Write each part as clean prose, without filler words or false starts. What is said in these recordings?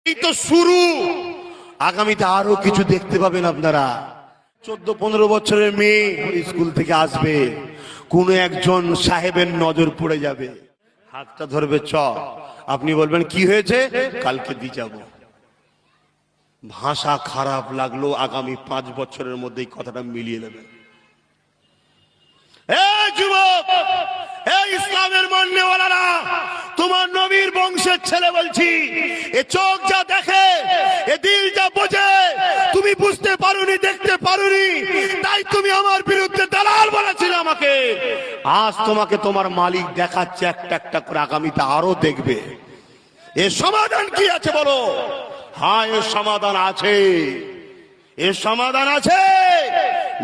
এই তো শুরু, আগামীতে আরো কিছু দেখতে পাবেন আপনারা। 14-15 বছরের মেয়ে স্কুল থেকে আসবে, কোন একজন সাহেবের নজর পড়ে যাবে, হাতটা ধরবে, চ, আপনি বলবেন কি হয়েছে, কালকে দিয়ে যাব। ভাষা খারাপ লাগলো, আগামী 5 বছরের মধ্যে এই কথাটা মিলিয়ে নেবেন। যুবক, ইসলামের মাননেওয়ালারা, তোমার নবীর বংশের ছেলে বলছি, এ চোখ যা দেখে, এ দিল যা বোঝে, তুমি বুঝতে পারোনি, দেখতে পারোনি, তাই তুমি আমার বিরুদ্ধে দালাল বলেছিলে আমাকে। আজ তোমাকে তোমার মালিক দেখাচ্ছে একটা একটা করে, আগামীতে আরো দেখবে। এর সমাধান কি আছে বলো? হ্যাঁ, এর সমাধান আছে, এর সমাধান আছে।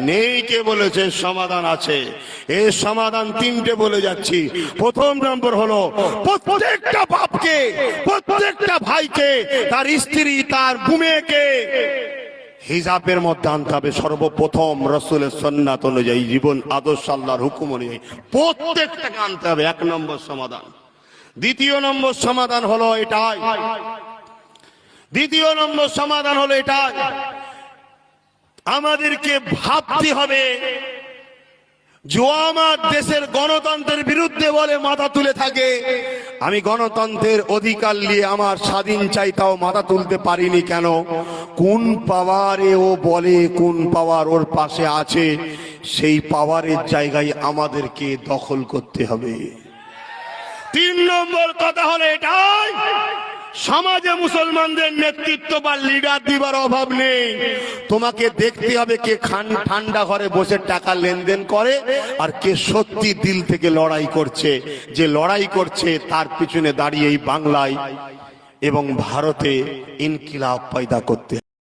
নেই কে বলেছে সমাধান আছে? এর সমাধান 3টে বলে যাচ্ছি। প্রথম নম্বর হলো, প্রত্যেকটা বাপকে, প্রত্যেকটা ভাইকে, তার স্ত্রী, তার মেয়েকে হিজাবের মধ্যে আনতে হবে। সর্বপ্রথম রাসূলের সুন্নাত অনুযায়ী, জীবন আদর্শ, আল্লাহর হুকুম অনুযায়ী প্রত্যেকটাকে আনতে হবে। 1 নম্বর সমাধান। দ্বিতীয় নম্বর সমাধান হলো এটাই, দ্বিতীয় নম্বর সমাধান হলো এটাই, আমাদেরকে ভাবতে হবে, যে আমার দেশের গণতন্ত্রের বিরুদ্ধে বলে মাথা তুলে থাকে, আমি গণতন্ত্রের অধিকার নিয়ে আমার স্বাধীন চাই, তাও মাথা তুলতে পারিনি কেন? কোন পাওয়ারে ও বলে, কোন পাওয়ার ওর পাশে আছে, সেই পাওয়ারের জায়গায় আমাদেরকে দখল করতে হবে। 3 নম্বর কথা হলো এটাই, সমাজে মুসলমানদের নেতৃত্ব বা লিডার দিবার অভাব নেই। তোমাকে দেখতে হবে কে ঠান্ডা ঘরে বসে টাকা লেনদেন করে, আর কে সত্যি দিল থেকে লড়াই করছে। যে লড়াই করছে তার পিছনে দাঁড়িয়ে এই বাংলায় এবং ভারতে ইনকিলাব পয়দা করতে